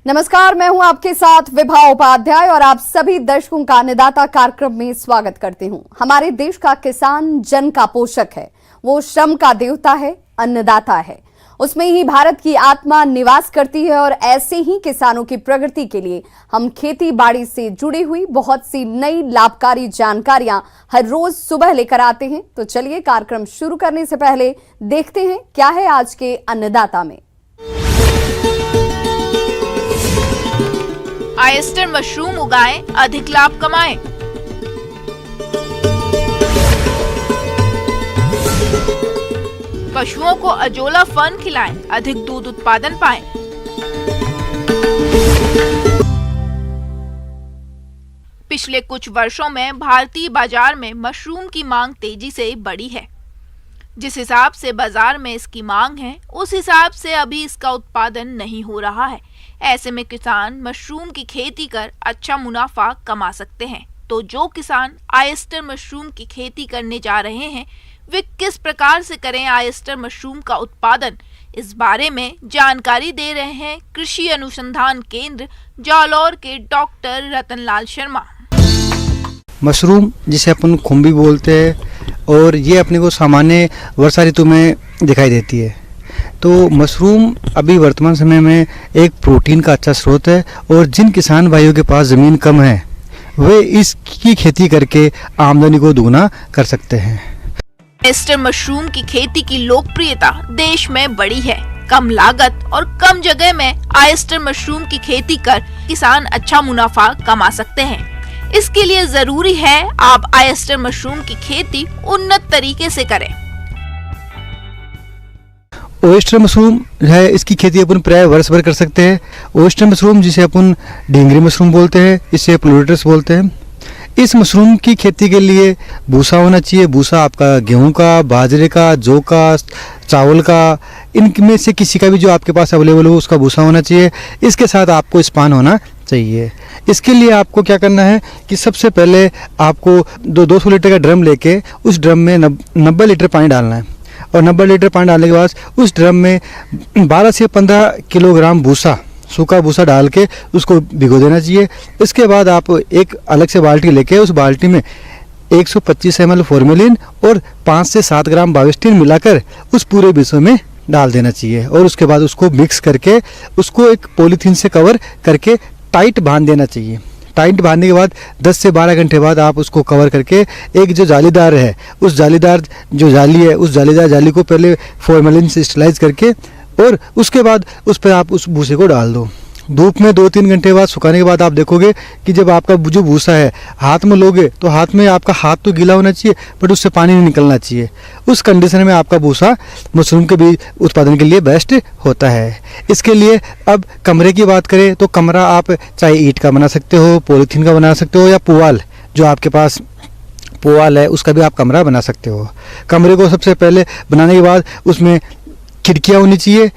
नमस्कार, मैं हूं आपके साथ विभा उपाध्याय और आप सभी दर्शकों का अन्नदाता कार्यक्रम में स्वागत करती हूं। हमारे देश का किसान जन का पोषक है, वो श्रम का देवता है, अन्नदाता है। उसमें ही भारत की आत्मा निवास करती है और ऐसे ही किसानों की प्रगति के लिए हम खेती बाड़ी से जुड़ी हुई बहुत सी नई लाभकारी जानकारियां हर रोज सुबह लेकर आते हैं। तो चलिए कार्यक्रम शुरू करने से पहले देखते हैं क्या है आज के अन्नदाता में। ऑयस्टर मशरूम उगाएं, अधिक लाभ कमाएं। पशुओं को अजोला फर्न खिलाएं, अधिक दूध उत्पादन पाएं। पिछले कुछ वर्षों में भारतीय बाजार में मशरूम की मांग तेजी से बढ़ी है। जिस हिसाब से बाजार में इसकी मांग है, उस हिसाब से अभी इसका उत्पादन नहीं हो रहा है। ऐसे में किसान मशरूम की खेती कर अच्छा मुनाफा कमा सकते हैं। तो जो किसान ऑयस्टर मशरूम की खेती करने जा रहे हैं, वे किस प्रकार से करें ऑयस्टर मशरूम का उत्पादन, इस बारे में जानकारी दे रहे हैं कृषि अनुसंधान केंद्र जालौर के डॉक्टर रतनलाल शर्मा। मशरूम जिसे अपन खुम्बी बोलते हैं और ये अपने को सामान्य वर्षा ऋतु में दिखाई देती है। तो मशरूम अभी वर्तमान समय में एक प्रोटीन का अच्छा स्रोत है और जिन किसान भाइयों के पास ज़मीन कम है वे इसकी खेती करके आमदनी को दुगना कर सकते हैं। ऑयस्टर मशरूम की खेती की लोकप्रियता देश में बड़ी है। कम लागत और कम जगह में ऑयस्टर मशरूम की खेती कर किसान अच्छा मुनाफा कमा सकते हैं। इसके लिए जरूरी है आप ऑयस्टर मशरूम की खेती उन्नत तरीके से करें। ऑयस्टर मशरूम है, इसकी खेती अपन प्राय वर्ष भर कर सकते हैं। ऑयस्टर मशरूम जिसे अपन ढींगरी मशरूम बोलते हैं, इसे प्लूरेटस बोलते हैं। इस मशरूम की खेती के लिए भूसा होना चाहिए। भूसा आपका गेहूं का, बाजरे का, जौ का, चावल का, इनमें से किसी का भी जो आपके पास अवेलेबल हो उसका भूसा होना चाहिए। इसके साथ आपको स्पान होना चाहिए। इसके लिए आपको क्या करना है कि सबसे पहले आपको 200 लीटर का ड्रम लेके उस ड्रम में 90 लीटर पानी डालना है और 90 लीटर पानी डालने के बाद उस ड्रम में 12 से 15 किलोग्राम भूसा, सूखा भूसा डाल के उसको भिगो देना चाहिए। इसके बाद आप एक अलग से बाल्टी लेके उस बाल्टी में 125 ml फॉर्मेलिन और 5 से 7 ग्राम बाविस्टिन मिलाकर उस पूरे विषय में डाल देना चाहिए और उसके बाद उसको मिक्स करके उसको एक पॉलीथीन से कवर करके टाइट बांध देना चाहिए। टाइट बांधने के बाद 10 से 12 घंटे बाद आप उसको कवर करके एक जो जालीदार है, उस जालीदार जो जाली है, उस जालीदार जाली को पहले फॉर्मेलिन से स्टरलाइज करके और उसके बाद उस पर आप उस भूसे को डाल दो। धूप में 2-3 घंटे बाद सुखाने के बाद आप देखोगे कि जब आपका जो भूसा है हाथ में लोगे तो हाथ में आपका हाथ तो गीला होना चाहिए बट उससे पानी नहीं निकलना चाहिए। उस कंडीशन में आपका भूसा मशरूम के बीज उत्पादन के लिए बेस्ट होता है। इसके लिए अब कमरे की बात करें तो कमरा आप चाहे ईंट का बना सकते हो, पॉलीथीन का बना सकते हो या पुआल, जो आपके पास पुआल है उसका भी आप कमरा बना सकते हो। कमरे को सबसे पहले बनाने के बाद उसमें खिड़कियाँ होनी चाहिए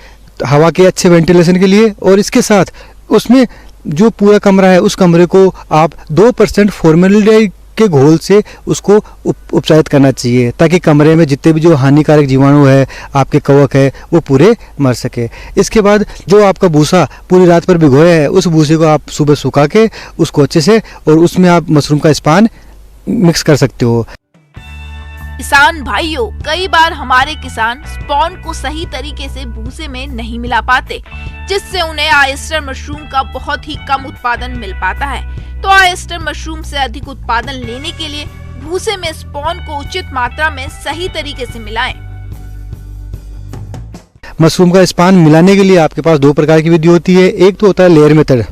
हवा के अच्छे वेंटिलेशन के लिए और इसके साथ उसमें जो पूरा कमरा है उस कमरे को आप 2% फॉर्मेलिन के घोल से उसको उपचारित करना चाहिए ताकि कमरे में जितने भी जो हानिकारक जीवाणु है, आपके कवक है, वो पूरे मर सके। इसके बाद जो आपका भूसा पूरी रात पर भिगोया है उस भूसे को आप सुबह सुखा के उसको अच्छे से और उसमें आप मशरूम का स्पान मिक्स कर सकते हो। किसान भाइयों, कई बार हमारे किसान स्पॉन को सही तरीके से भूसे में नहीं मिला पाते, जिससे उन्हें ऑयस्टर मशरूम का बहुत ही कम उत्पादन मिल पाता है। तो ऑयस्टर मशरूम से अधिक उत्पादन लेने के लिए भूसे में स्पॉन को उचित मात्रा में सही तरीके से मिलाएं। मशरूम का स्पान मिलाने के लिए आपके पास 2 प्रकार की विधि होती है। एक तो होता है लेयर मेथड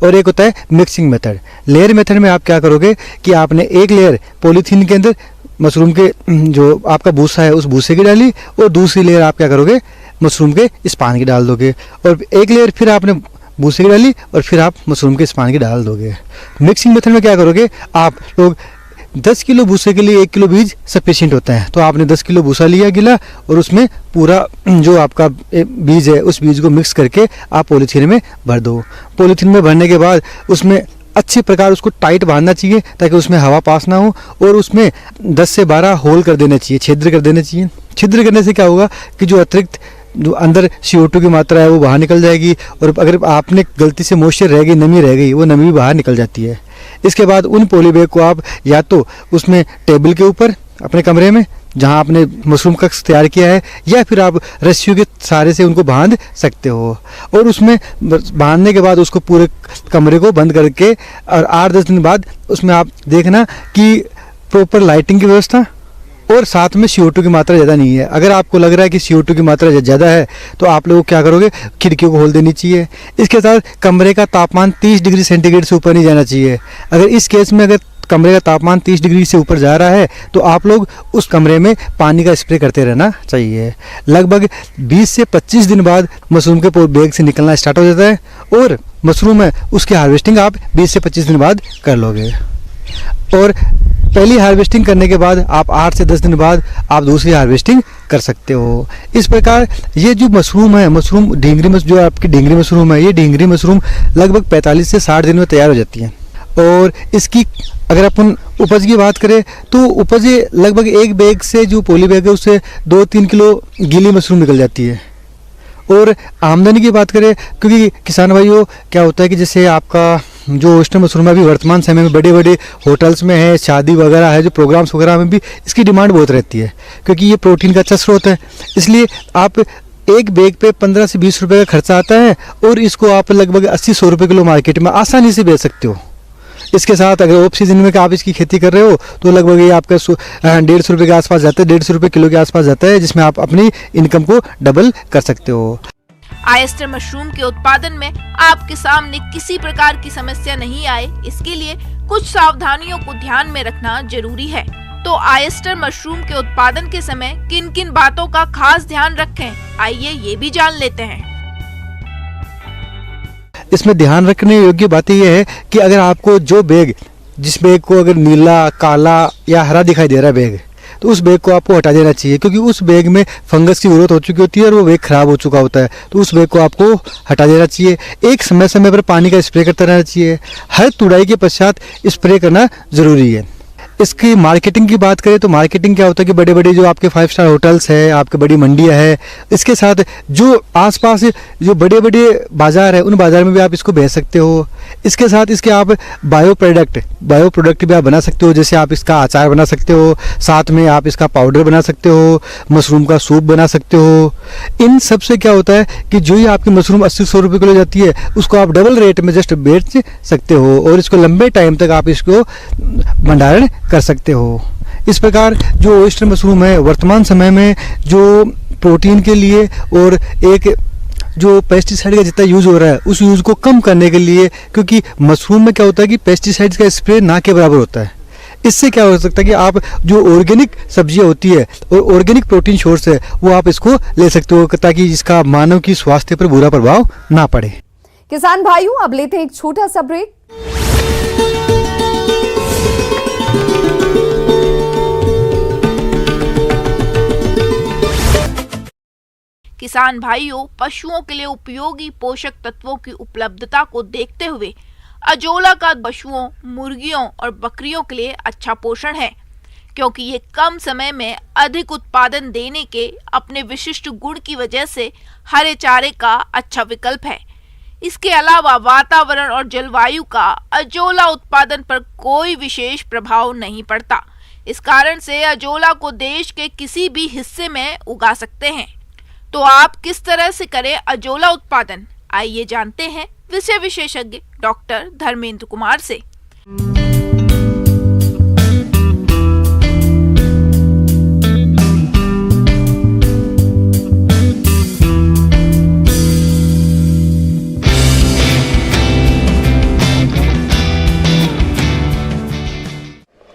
और एक होता है मिक्सिंग मेथड। लेयर मेथड में आप क्या करोगे कि आपने एक लेयर पॉलीथीन के अंदर मशरूम के जो आपका भूसा है उस भूसे की डाली और दूसरी लेयर आप क्या करोगे मशरूम के स्पान की डाल दोगे और एक लेयर फिर आपने भूसे की डाली और फिर आप मशरूम के स्पान की डाल दोगे। मिक्सिंग मेथड में क्या करोगे, आप लोग 10 किलो भूसे के लिए 1 किलो बीज सफिशिएंट होता है। तो आपने 10 किलो भूसा लिया गिला और उसमें पूरा जो आपका बीज है उस बीज को मिक्स करके आप पॉलीथीन में भर दो। पॉलीथीन में भरने के बाद उसमें अच्छी प्रकार उसको टाइट बांधना चाहिए ताकि उसमें हवा पास ना हो और उसमें 10 से 12 होल कर देने चाहिए, छिद्र कर देने चाहिए। छिद्र करने से क्या होगा कि जो अतिरिक्त जो अंदर CO2 की मात्रा है वो बाहर निकल जाएगी, और अगर आपने गलती से मॉइस्चर रह गई, नमी रह गई, वो नमी भी बाहर निकल जाती है। इसके बाद उन पॉली बैग को आप या तो उसमें टेबल के ऊपर अपने कमरे में जहां आपने मशरूम कक्ष तैयार किया है, या फिर आप रस्सियों के सहारे से उनको बांध सकते हो, और उसमें बांधने के बाद उसको पूरे कमरे को बंद करके और 8-10 दिन बाद उसमें आप देखना कि प्रॉपर लाइटिंग की व्यवस्था और साथ में CO2 की मात्रा ज़्यादा नहीं है। अगर आपको लग रहा है कि CO2 की मात्रा ज़्यादा है तो आप लोग क्या करोगे, खिड़कियों को खोल देनी चाहिए। इसके साथ कमरे का तापमान 30 डिग्री सेंटीग्रेड से ऊपर नहीं जाना चाहिए। अगर इस केस में अगर कमरे का तापमान 30 डिग्री से ऊपर जा रहा है तो आप लोग उस कमरे में पानी का स्प्रे करते रहना चाहिए। लगभग 20 से 25 दिन बाद मशरूम के बैग से निकलना स्टार्ट हो जाता है, और मशरूम है उसकी हार्वेस्टिंग आप 20 से 25 दिन बाद कर लोगे। और पहली हार्वेस्टिंग करने के बाद आप 8 से 10 दिन बाद आप दूसरी हार्वेस्टिंग कर सकते हो। इस प्रकार ये जो मशरूम है, मशरूम ढींगरी जो आपकी ढींगरी मशरूम है, ये ढींगरी मशरूम लगभग 45 से 60 दिन में तैयार हो जाती है। और इसकी अगर अपन उपज की बात करें तो उपज लगभग एक बैग से जो पॉली बैग है उससे 2-3 किलो गीली मशरूम निकल जाती है। और आमदनी की बात करें, क्योंकि किसान भाइयों क्या होता है कि जैसे आपका जो ओयस्टर मशरूम है अभी वर्तमान समय में बड़े बड़े होटल्स में है, शादी वगैरह है, जो प्रोग्राम्स वगैरह में भी इसकी डिमांड बहुत रहती है, क्योंकि ये प्रोटीन का अच्छा स्रोत है। इसलिए आप एक बैग पे 15 से 20 रुपये का खर्चा आता है, और इसको आप लगभग 80-100 रुपये किलो मार्केट में आसानी से बेच सकते हो। इसके साथ अगर ऑफ सीजन में आप इसकी खेती कर रहे हो तो लगभग ये आपका 150 रुपये के आसपास जाता है, 150 रुपये किलो के आसपास जाता है, जिसमें आप अपनी इनकम को डबल कर सकते हो। ऑयस्टर मशरूम के उत्पादन में आपके सामने किसी प्रकार की समस्या नहीं आए, इसके लिए कुछ सावधानियों को ध्यान में रखना जरूरी है। तो ऑयस्टर मशरूम के उत्पादन के समय किन किन बातों का खास ध्यान रखें, आइए ये भी जान लेते हैं। इसमें ध्यान रखने योग्य बात यह है कि अगर आपको जो बैग, जिस बैग को अगर नीला, काला या हरा दिखाई दे रहा है बैग, तो उस बैग को आपको हटा देना चाहिए, क्योंकि उस बैग में फंगस की ग्रोथ हो चुकी होती है और वो बैग खराब हो चुका होता है। तो उस बैग को आपको हटा देना चाहिए। एक समय समय पर पानी का स्प्रे करते रहना चाहिए। हर तुड़ाई के पश्चात स्प्रे करना ज़रूरी है। इसकी मार्केटिंग की बात करें तो मार्केटिंग क्या होता है कि बड़े बड़े जो आपके 5 स्टार होटल्स है, आपके बड़ी मंडियां है, इसके साथ जो आसपास जो बड़े बड़े बाज़ार है उन बाज़ार में भी आप इसको बेच सकते हो। इसके साथ इसके आप बायो प्रोडक्ट भी आप बना सकते हो, जैसे आप इसका अचार बना सकते हो, साथ में आप इसका पाउडर बना सकते हो, मशरूम का सूप बना सकते हो। इन सब से क्या होता है कि जो ही आपकी मशरूम 80-100 रुपये किलो जाती है उसको आप डबल रेट में जस्ट बेच सकते हो, और इसको लंबे टाइम तक आप इसको भंडारण कर सकते हो। इस प्रकार जो ऑयस्टर मशरूम है वर्तमान समय में जो प्रोटीन के लिए और एक जो पेस्टिसाइड का जितना यूज़ हो रहा है उस यूज़ को कम करने के लिए, क्योंकि मशरूम में क्या होता है कि पेस्टिसाइड्स का स्प्रे ना के बराबर होता है। इससे क्या हो सकता है कि आप जो ऑर्गेनिक सब्जियां होती है और ऑर्गेनिक प्रोटीन सोर्स है वो आप इसको ले सकते हो, ताकि इसका मानव की स्वास्थ्य पर बुरा प्रभाव ना पड़े। किसान भाइयों, अब लेते हैं एक छोटा सा ब्रेक। किसान भाइयों, पशुओं के लिए उपयोगी पोषक तत्वों की उपलब्धता को देखते हुए अजोला का पशुओं, मुर्गियों और बकरियों के लिए अच्छा पोषण है, क्योंकि ये कम समय में अधिक उत्पादन देने के अपने विशिष्ट गुण की वजह से हरे चारे का अच्छा विकल्प है। इसके अलावा वातावरण और जलवायु का अजोला उत्पादन पर कोई विशेष प्रभाव नहीं पड़ता। इस कारण से अजोला को देश के किसी भी हिस्से में उगा सकते हैं। तो आप किस तरह से करें अजोला उत्पादन, आइए जानते हैं विषय विशेषज्ञ डॉक्टर धर्मेंद्र कुमार से।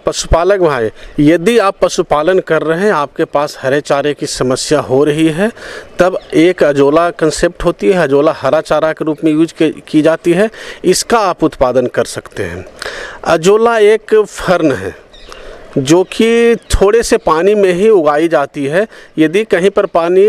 पशुपालक भाई, यदि आप पशुपालन कर रहे हैं, आपके पास हरे चारे की समस्या हो रही है, तब एक अजोला कंसेप्ट होती है, अजोला हरा चारा के रूप में यूज की जाती है, इसका आप उत्पादन कर सकते हैं। अजोला एक फर्न है जो कि थोड़े से पानी में ही उगाई जाती है। यदि कहीं पर पानी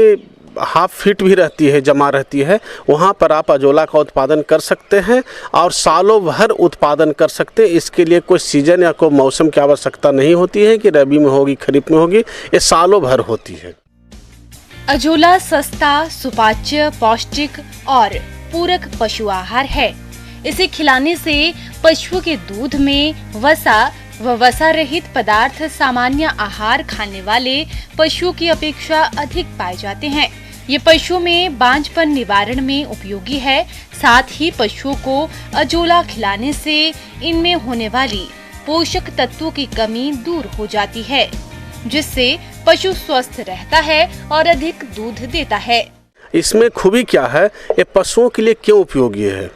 1/2 फीट भी रहती है, जमा रहती है, वहाँ पर आप अजोला का उत्पादन कर सकते हैं और सालों भर उत्पादन कर सकते हैं। इसके लिए कोई सीजन या कोई मौसम की आवश्यकता नहीं होती है कि रबी में होगी, खरीफ में होगी, ये सालों भर होती है। अजोला सस्ता, सुपाच्य, पौष्टिक और पूरक पशु आहार है। इसे खिलाने से पशुओं के दूध में वसा व वसा रहित पदार्थ सामान्य आहार खाने वाले पशुओं की अपेक्षा अधिक पाए जाते हैं। ये पशुओं में बांझपन निवारण में उपयोगी है। साथ ही पशुओं को अजोला खिलाने से इनमें होने वाली पोषक तत्वों की कमी दूर हो जाती है, जिससे पशु स्वस्थ रहता है और अधिक दूध देता है। इसमें खूबी क्या है, ये पशुओं के लिए क्यों उपयोगी है?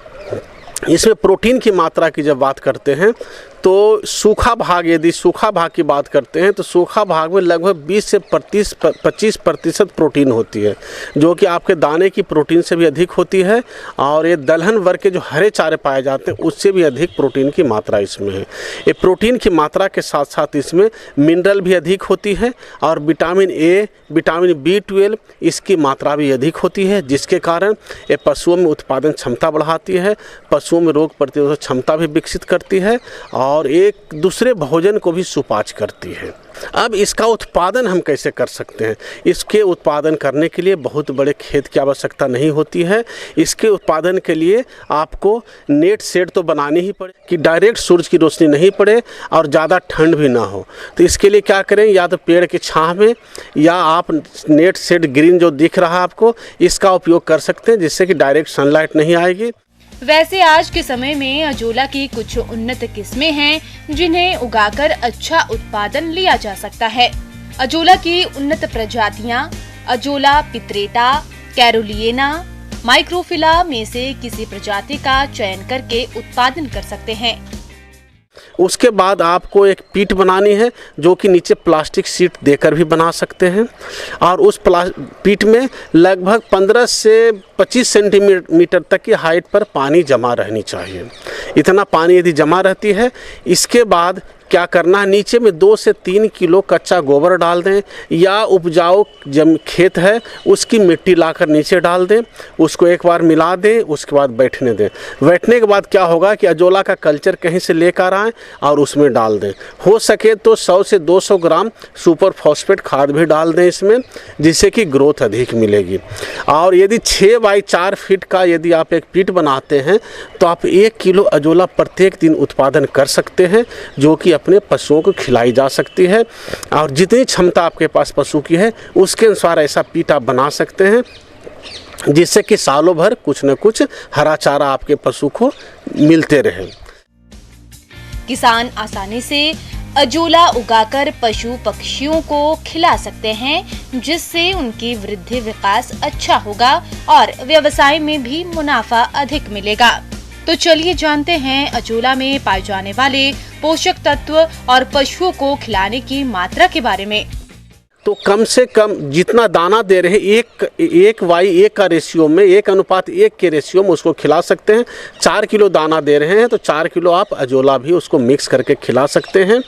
इसमें प्रोटीन की मात्रा की जब बात करते हैं तो सूखा भाग, यदि सूखा भाग की बात करते हैं तो सूखा भाग में लगभग 20 से 25% प्रोटीन होती है, जो कि आपके दाने की प्रोटीन से भी अधिक होती है। और ये दलहन वर्ग के जो हरे चारे पाए जाते हैं उससे भी अधिक प्रोटीन की मात्रा इसमें है। ये प्रोटीन की मात्रा के साथ साथ इसमें मिनरल भी अधिक होती है और विटामिन ए, विटामिन B12 इसकी मात्रा भी अधिक होती है, जिसके कारण ये पशुओं में उत्पादन क्षमता बढ़ाती है, पशुओं में रोग प्रतिरोधक क्षमता भी विकसित करती है और एक दूसरे भोजन को भी सुपाच्य करती है। अब इसका उत्पादन हम कैसे कर सकते हैं? इसके उत्पादन करने के लिए बहुत बड़े खेत की आवश्यकता नहीं होती है। इसके उत्पादन के लिए आपको नेट शेड तो बनानी ही पड़े कि डायरेक्ट सूरज की रोशनी नहीं पड़े और ज़्यादा ठंड भी ना हो। तो इसके लिए क्या करें, या तो पेड़ की छांव में या आप नेट शेड ग्रीन जो दिख रहा है आपको, इसका उपयोग कर सकते हैं, जिससे कि डायरेक्ट सनलाइट नहीं आएगी। वैसे आज के समय में अजोला की कुछ उन्नत किस्में हैं जिन्हें उगाकर अच्छा उत्पादन लिया जा सकता है। अजोला की उन्नत प्रजातियां अजोला पित्रेटा, कैरोलिएना, माइक्रोफिला में से किसी प्रजाति का चयन करके उत्पादन कर सकते हैं। उसके बाद आपको एक पीट बनानी है, जो कि नीचे प्लास्टिक शीट देकर भी बना सकते हैं और उस पीट में लगभग 15 से 25 सेंटीमीटर तक की हाइट पर पानी जमा रहनी चाहिए। इतना पानी यदि जमा रहती है, इसके बाद क्या करना है, नीचे में 2 से 3 किलो कच्चा गोबर डाल दें या उपजाऊ खेत है उसकी मिट्टी लाकर नीचे डाल दें, उसको एक बार मिला दें, उसके बाद बैठने दें। बैठने के बाद क्या होगा कि अजोला का कल्चर कहीं से लेकर आएँ और उसमें डाल दें। हो सके तो 100 से 200 ग्राम सुपर फॉस्फेट खाद भी डाल दें इसमें, जिससे कि ग्रोथ अधिक मिलेगी। और यदि 6 बाई 4 फीट का यदि आप एक पीट बनाते हैं तो आप 1 किलो अजोला प्रत्येक दिन उत्पादन कर सकते हैं, जो कि अपने पशुओं को खिलाई जा सकती है। और जितनी क्षमता आपके पास पशु की है उसके अनुसार ऐसा पीट आप बना सकते हैं, जिससे कि सालों भर कुछ न कुछ हरा चारा आपके पशु को मिलते रहे। किसान आसानी से अजोला उगाकर पशु पक्षियों को खिला सकते हैं, जिससे उनकी वृद्धि विकास अच्छा होगा और व्यवसाय में भी मुनाफा अधिक मिलेगा। तो चलिए जानते हैं अजोला में पाए जाने वाले पोषक तत्व और पशुओं को खिलाने की मात्रा के बारे में। तो कम से कम जितना दाना दे रहे हैं 1:1 का रेशियो में, 1:1 के रेशियो में उसको खिला सकते हैं। 4 किलो दाना दे रहे हैं तो 4 किलो आप अजोला भी उसको मिक्स करके खिला सकते हैं।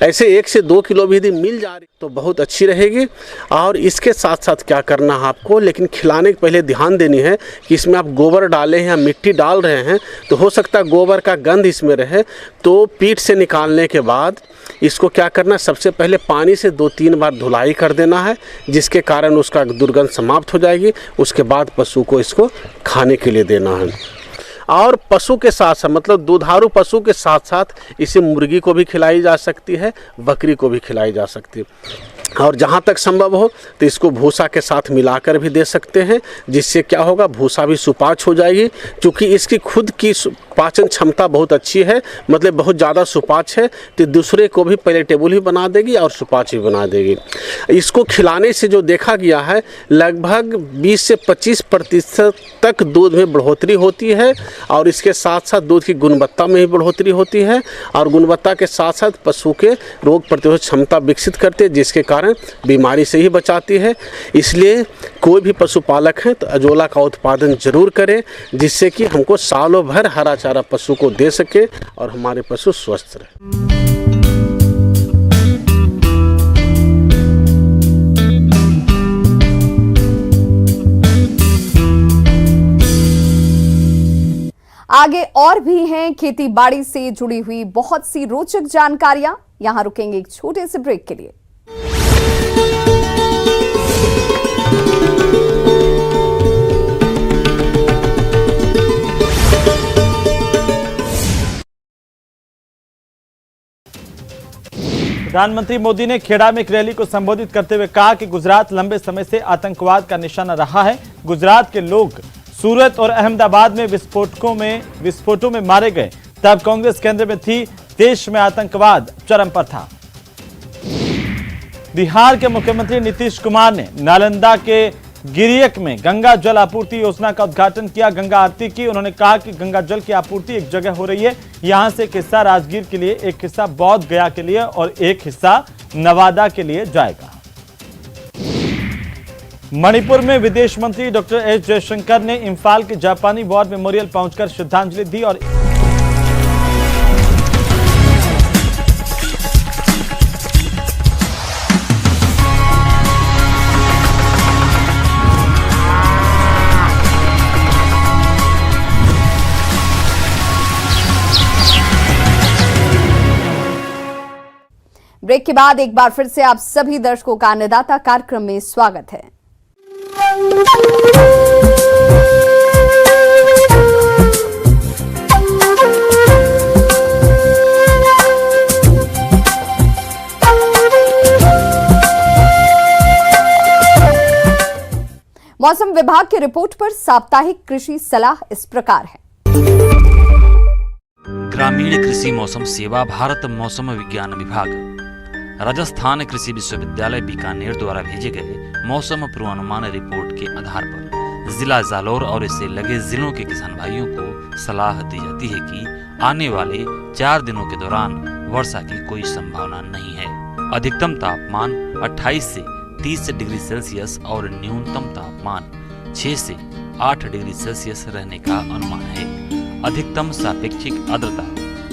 ऐसे 1 से 2 किलो भी यदि मिल जा रही तो बहुत अच्छी रहेगी। और इसके साथ साथ क्या करना है आपको, लेकिन खिलाने के पहले ध्यान देनी है कि इसमें आप गोबर डालें या मिट्टी डाल रहे हैं तो हो सकता है गोबर का गंध इसमें रहे। तो पीठ से निकालने के बाद इसको क्या करना है, सबसे पहले पानी से 2-3 बार धुलाई कर देना है, जिसके कारण उसका दुर्गंध समाप्त हो जाएगी। उसके बाद पशु को इसको खाने के लिए देना है। और पशु के साथ साथ मतलब दुधारू पशु के साथ साथ इसे मुर्गी को भी खिलाई जा सकती है, बकरी को भी खिलाई जा सकती है। और जहाँ तक संभव हो तो इसको भूसा के साथ मिलाकर भी दे सकते हैं, जिससे क्या होगा, भूसा भी सुपाच्य हो जाएगी। क्योंकि इसकी खुद की पाचन क्षमता बहुत अच्छी है, मतलब बहुत ज़्यादा सुपाच्य है, तो दूसरे को भी पैलेटेबल ही बना देगी और सुपाच्य भी बना देगी। इसको खिलाने से जो देखा गया है लगभग 20 से 25% तक दूध में बढ़ोतरी होती है। और इसके साथ साथ दूध की गुणवत्ता में भी बढ़ोतरी होती है और गुणवत्ता के साथ साथ पशु के रोग प्रतिरोधक क्षमता विकसित करते हैं, जिसके कारण बीमारी से ही बचाती है। इसलिए कोई भी पशुपालक है तो अजोला का उत्पादन जरूर करें, जिससे कि हमको सालों भर हरा चारा पशु को दे सके और हमारे पशु स्वस्थ रहे। आगे और भी हैं खेती बाड़ी से जुड़ी हुई बहुत सी रोचक जानकारियां। यहां रुकेंगे एक छोटे से ब्रेक के लिए। प्रधानमंत्री मोदी ने खेड़ा में एक रैली को संबोधित करते हुए कहा कि गुजरात लंबे समय से आतंकवाद का निशाना रहा है। गुजरात के लोग सूरत और अहमदाबाद में विस्फोटों में मारे गए तब कांग्रेस केंद्र में थी, देश में आतंकवाद चरम पर था। बिहार के मुख्यमंत्री नीतीश कुमार ने नालंदा के गिरियक में गंगा जल आपूर्ति योजना का उद्घाटन किया, गंगा आरती की। उन्होंने कहा कि गंगा जल की आपूर्ति एक जगह हो रही है, यहां से एक हिस्सा राजगीर के लिए, एक हिस्सा बौद्ध गया के लिए और एक हिस्सा नवादा के लिए जाएगा। मणिपुर में विदेश मंत्री डॉक्टर एस जयशंकर ने इंफाल के जापानी वॉर मेमोरियल पहुंचकर श्रद्धांजलि दी और ब्रेक के बाद एक बार फिर से आप सभी दर्शकों का अन्नदाता कार्यक्रम में स्वागत है। मौसम विभाग की रिपोर्ट पर साप्ताहिक कृषि सलाह इस प्रकार है। ग्रामीण कृषि मौसम सेवा, भारत मौसम विज्ञान विभाग, राजस्थान कृषि विश्वविद्यालय बीकानेर द्वारा भेजे गए मौसम पूर्वानुमान रिपोर्ट के आधार पर जिला जालौर और इससे लगे जिलों के किसान भाइयों को सलाह दी जाती है कि आने वाले 4 दिनों के दौरान वर्षा की कोई संभावना नहीं है। अधिकतम तापमान 28 से 30 डिग्री सेल्सियस और न्यूनतम तापमान 6 से 8 डिग्री सेल्सियस रहने का अनुमान है। अधिकतम सापेक्षिक आर्द्रता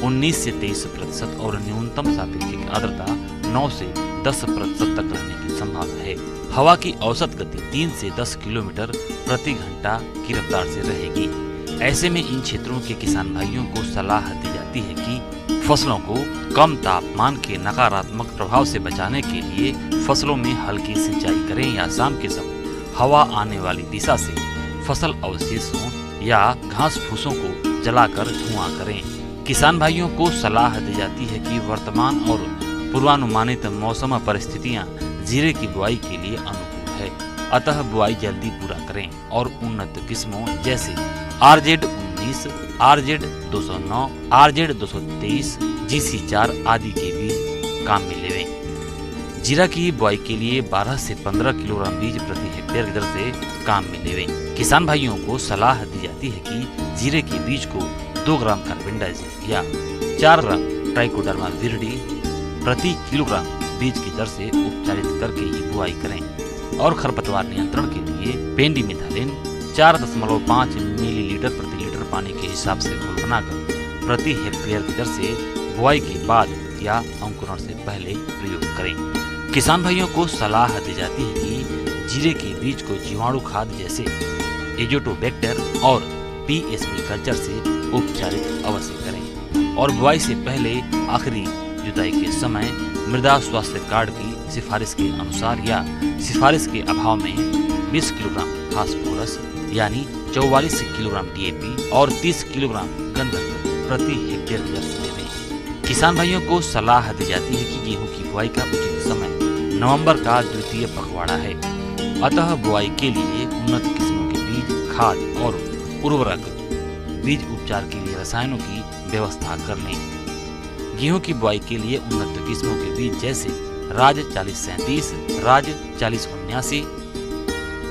19 से 23% और न्यूनतम सापेक्षिक आर्द्रता 9 से 10% तक रहने की संभावना है। हवा की औसत गति 3 से 10 किलोमीटर प्रति घंटा की रफ्तार से रहेगी। ऐसे में इन क्षेत्रों के किसान भाइयों को सलाह दी जाती है कि फसलों को कम तापमान के नकारात्मक प्रभाव से बचाने के लिए फसलों में हल्की सिंचाई करें या शाम के समय हवा आने वाली दिशा से फसल अवशेषों या घास फूसों को जलाकर धुआं करें। किसान भाइयों को सलाह दी जाती है कि वर्तमान और पूर्वानुमानित मौसम परिस्थितियां जीरे की बुआई के लिए अनुकूल है, अतः बुआई जल्दी पूरा करें और उन्नत किस्मों जैसे RZ19, RZ209, RZ223, GC4 आदि के बीज काम में लेवें। जीरा की बुआई के लिए 12 से 15 किलोग्राम बीज प्रति हेक्टेयर की दर से काम में लेवें। किसान भाइयों को सलाह दी जाती है कि जीरे के बीज को 2 ग्राम कार्बेंडाजिम या 4 ग्राम ट्राइकोडर्मा विरिडी प्रति किलोग्राम बीज की दर से उपचारित करके ही बुआई करें और खरपतवार नियंत्रण के लिए पेंडिमिथालिन 4.5 मिलीलीटर प्रति लीटर पानी के हिसाब से घोल बनाकर प्रति हेक्टेयर की दर से बुआई के बाद या अंकुरण से पहले प्रयोग करें। किसान भाइयों को सलाह दी जाती है कि जीरे के बीज को जीवाणु खाद जैसे एजोटोबैक्टर और PSP कल्चर से उपचारित अवश्य करें और बुआई से पहले आखिरी जुताई के समय मृदा स्वास्थ्य कार्ड की सिफारिश के अनुसार या सिफारिश के अभाव में 20 किलोग्राम फास्फोरस यानी 44 किलोग्राम DAP और 30 किलोग्राम गंधक प्रति हेक्टेयर की दर से देवें। किसान भाइयों को सलाह दी जाती है कि गेहूं की बुआई का उचित समय नवंबर का द्वितीय पखवाड़ा है, अतः बुआई के लिए उन्नत किस्मों के बीज, खाद और उर्वरक बीज उपचार के लिए रसायनों की व्यवस्था कर लें। गेहूं की बुआई के लिए उन्नत किस्मों के बीज जैसे राज 4037, राज 4079,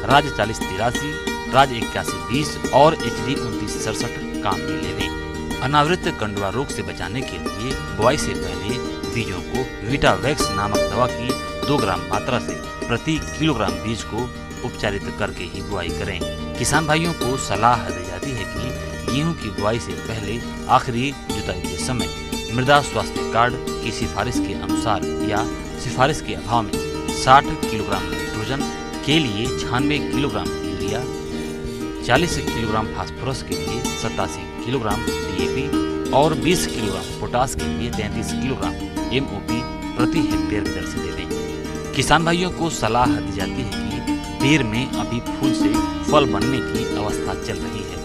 राज 4083, राज 8120 और HD 2967 काम में लेवें। अनावृत कंडवा रोग से बचाने के लिए बुआई से पहले बीजों को विटावैक्स नामक दवा की 2 ग्राम मात्रा से प्रति किलोग्राम बीज को उपचारित करके ही बुआई करें। किसान भाइयों को सलाह दी जाती है कि गेहूं की बुआई से पहले आखिरी जुताई के समय मृदा स्वास्थ्य कार्ड की सिफारिश के अनुसार या सिफारिश के अभाव में 60 किलोग्राम नाइट्रोजन के लिए 96 किलोग्राम यूरिया, 40 किलोग्राम फास्फोरस के लिए 87 किलोग्राम DAP और 20 किलोग्राम पोटास के लिए 33 किलोग्राम MOP प्रति हेक्टेयर की दर से दे दें। किसान भाइयों को सलाह दी जाती है कि बेर में अभी फूल से फल बनने की अवस्था चल रही है,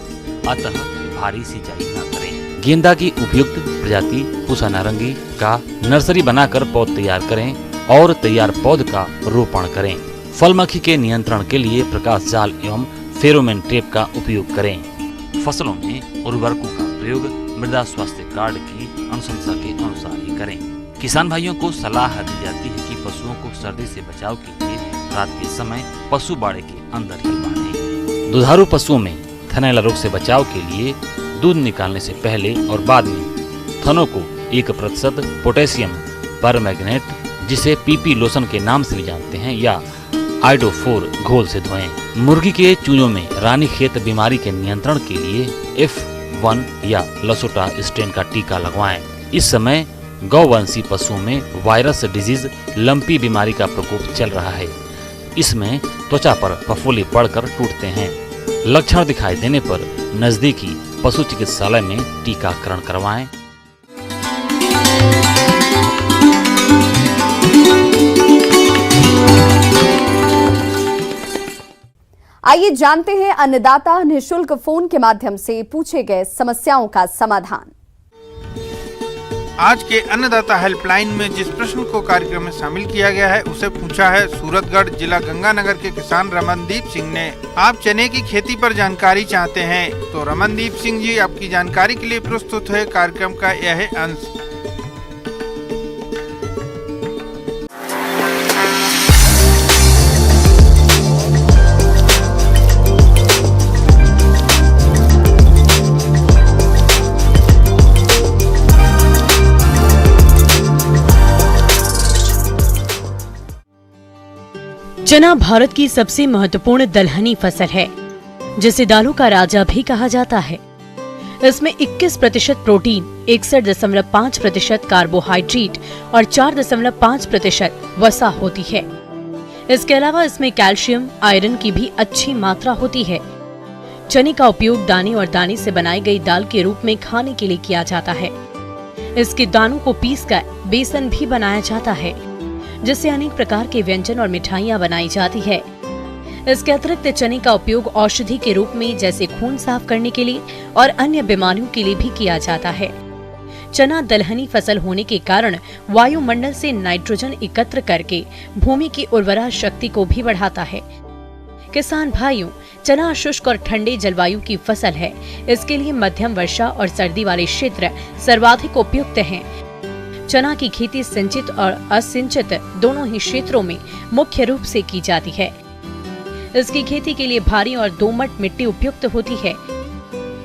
अतः भारी सिंचाई न करें। गेंदा की उपयुक्त प्रजाति पूसा नारंगी का नर्सरी बनाकर पौध तैयार करें और तैयार पौध का रोपण करें। फल मक्खी के नियंत्रण के लिए प्रकाश जाल एवं फेरोमोन ट्रैप का उपयोग करें। फसलों में उर्वरकों का प्रयोग मृदा स्वास्थ्य कार्ड की अनुशंसा के अनुसार ही करें। किसान भाइयों को सलाह दी जाती है कि पशुओं को सर्दी से बचाव के लिए रात के समय पशु बाड़े के अंदर ही बांधें। दुधारू पशुओं में थनैला रोग से बचाव के लिए दूध निकालने से पहले और बाद में थनों को 1% पोटेशियम परमैंगनेट, जिसे पीपी लोशन के नाम से भी जानते हैं, या आइडोफोर घोल से धोएं। मुर्गी के चूजों में रानीखेत बीमारी के नियंत्रण के लिए F1 या लसोटा स्ट्रेन का टीका लगवाएं। इस समय गौवंशी पशुओं में वायरस डिजीज लंपी बीमारी का प्रकोप चल रहा है। इसमें त्वचा पर फफूंदी पड़कर टूटते हैं। लक्षण दिखाई देने पर नजदीकी पशु चिकित्सालय में टीकाकरण करवाएं। आइए जानते हैं अन्नदाता निःशुल्क फोन के माध्यम से पूछे गए समस्याओं का समाधान। आज के अन्नदाता हेल्पलाइन में जिस प्रश्न को कार्यक्रम में शामिल किया गया है उसे पूछा है सूरतगढ़ जिला गंगानगर के किसान रमनदीप सिंह ने। आप चने की खेती पर जानकारी चाहते हैं तो रमनदीप सिंह जी आपकी जानकारी के लिए प्रस्तुत है कार्यक्रम का यह अंश। चना भारत की सबसे महत्वपूर्ण दलहनी फसल है, जिसे दालों का राजा भी कहा जाता है। इसमें 21% प्रोटीन, 61.5% कार्बोहाइड्रेट और 4.5% वसा होती है। इसके अलावा इसमें कैल्शियम, आयरन की भी अच्छी मात्रा होती है। चने का उपयोग दाने और दाने से बनाई गई दाल के रूप में खाने के लिए किया जाता है। इसके दानों को पीसकर बेसन भी बनाया जाता है, जिससे अनेक प्रकार के व्यंजन और मिठाइयाँ बनाई जाती है। इसके अतिरिक्त चने का उपयोग औषधि के रूप में जैसे खून साफ करने के लिए और अन्य बीमारियों के लिए भी किया जाता है। चना दलहनी फसल होने के कारण वायुमंडल से नाइट्रोजन एकत्र करके भूमि की उर्वरा शक्ति को भी बढ़ाता है। किसान भाइयों, चना शुष्क और ठंडे जलवायु की फसल है। इसके लिए मध्यम वर्षा और सर्दी वाले क्षेत्र सर्वाधिक उपयुक्त हैं। चना की खेती सिंचित और असिंचित दोनों ही क्षेत्रों में मुख्य रूप से की जाती है। इसकी खेती के लिए भारी और दोमट मिट्टी उपयुक्त होती है।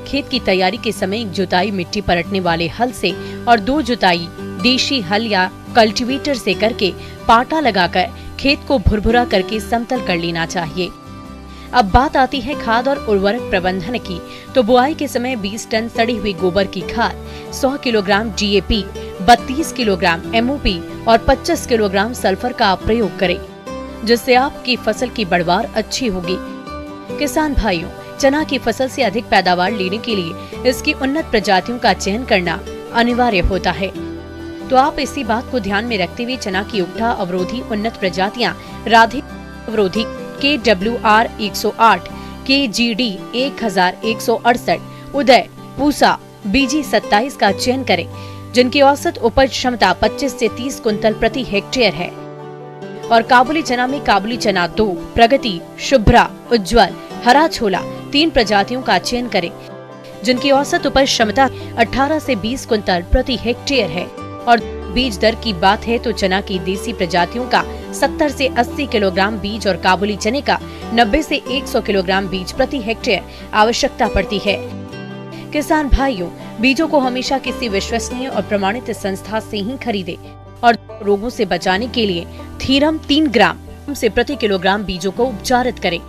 खेत की तैयारी के समय एक जुताई मिट्टी परतने वाले हल से और 2 जुताई देशी हल या कल्टीवेटर से करके पाटा लगाकर खेत को भुरभुरा करके समतल कर लेना चाहिए। अब बात आती है खाद और उर्वरक प्रबंधन की, तो बुआई के समय 20 टन सड़ी हुई गोबर की खाद, 100 किलोग्राम DAP, 32 किलोग्राम MOP और 25 किलोग्राम सल्फर का प्रयोग करें, जिससे आपकी फसल की बढ़वार अच्छी होगी। किसान भाइयों, चना की फसल से अधिक पैदावार लेने के लिए इसकी उन्नत प्रजातियों का चयन करना अनिवार्य होता है। तो आप इसी बात को ध्यान में रखते हुए चना की उगटा अवरोधी उन्नत प्रजातियां राधे अवरोधी KWR 108, KGD 1168, उदय, पूसा, BG 27 का चयन करें, जिनकी औसत उपज क्षमता 25 से 30 कुंतल प्रति हेक्टेयर है। और काबुली चना में काबुली चना 2, प्रगति, शुभ्रा, उज्जवल, हरा छोला 3 प्रजातियों का चयन करें, जिनकी औसत उपज क्षमता 18 से 20 कुंतल प्रति हेक्टेयर है। और बीज दर की बात है तो चना की देसी प्रजातियों का 70 से 80 किलोग्राम बीज और काबुली चने का 90 से 100 किलोग्राम बीज प्रति हेक्टेयर आवश्यकता पड़ती है। किसान भाइयों, बीजों को हमेशा किसी विश्वसनीय और प्रमाणित संस्था से ही खरीदे और रोगों से बचाने के लिए थीरम 3 ग्राम से प्रति किलोग्राम बीजों को उपचारित करें।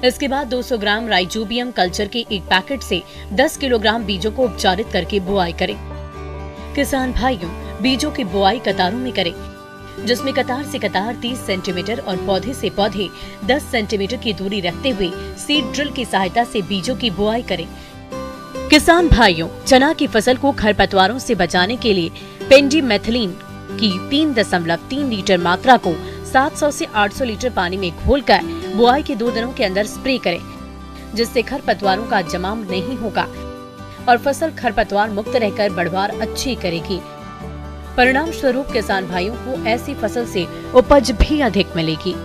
इसके बाद 200 ग्राम राइजोबियम कल्चर के एक पैकेट से 10 किलोग्राम बीजों को उपचारित करके बुआई करें। किसान भाइयों, बीजों की बुआई कतारों में करें, जिसमें कतार से कतार 30 सेंटीमीटर और पौधे से पौधे 10 सेंटीमीटर की दूरी रखते हुए सीड ड्रिल की सहायता से बीजों की बुआई करें। किसान भाइयों, चना की फसल को खरपतवारों से बचाने के लिए पेंडिमेथिलीन की 3.3 लीटर मात्रा को 700 से 800 लीटर पानी में घोलकर बुआई के 2 दिनों के अंदर स्प्रे करें, जिससे खरपतवारों का जमाव नहीं होगा। और फसल खरपतवार मुक्त रहकर बढ़वार अच्छी करेगी। परिणाम स्वरूप किसान भाइयों को ऐसी फसल से उपज भी अधिक मिलेगी।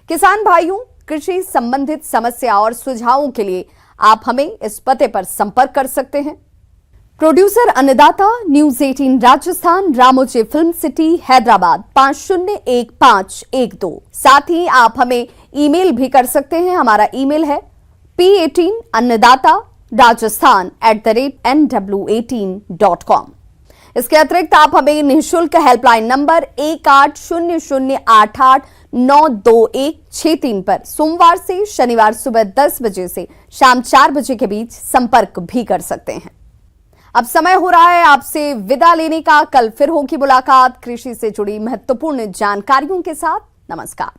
किसान भाइयों, कृषि संबंधित समस्या और सुझावों के लिए आप हमें इस पते पर संपर्क कर सकते हैं। प्रोड्यूसर अन्नदाता, news 18 Rajasthan, Ramoji film city, Hyderabad 501512। साथ ही आप हमें ईमेल भी कर सकते हैं। हमारा ईमेल है p18annadatarajasthan@nw18.com। इसके अतिरिक्त आप हमें निःशुल्क हेल्पलाइन नंबर 180088922163 पर सोमवार से शनिवार सुबह 10 बजे से शाम 4 बजे के बीच संपर्क भी कर सकते हैं। अब समय हो रहा है आपसे विदा लेने का। कल फिर होगी मुलाकात कृषि से जुड़ी महत्वपूर्ण जानकारियों के साथ। नमस्कार।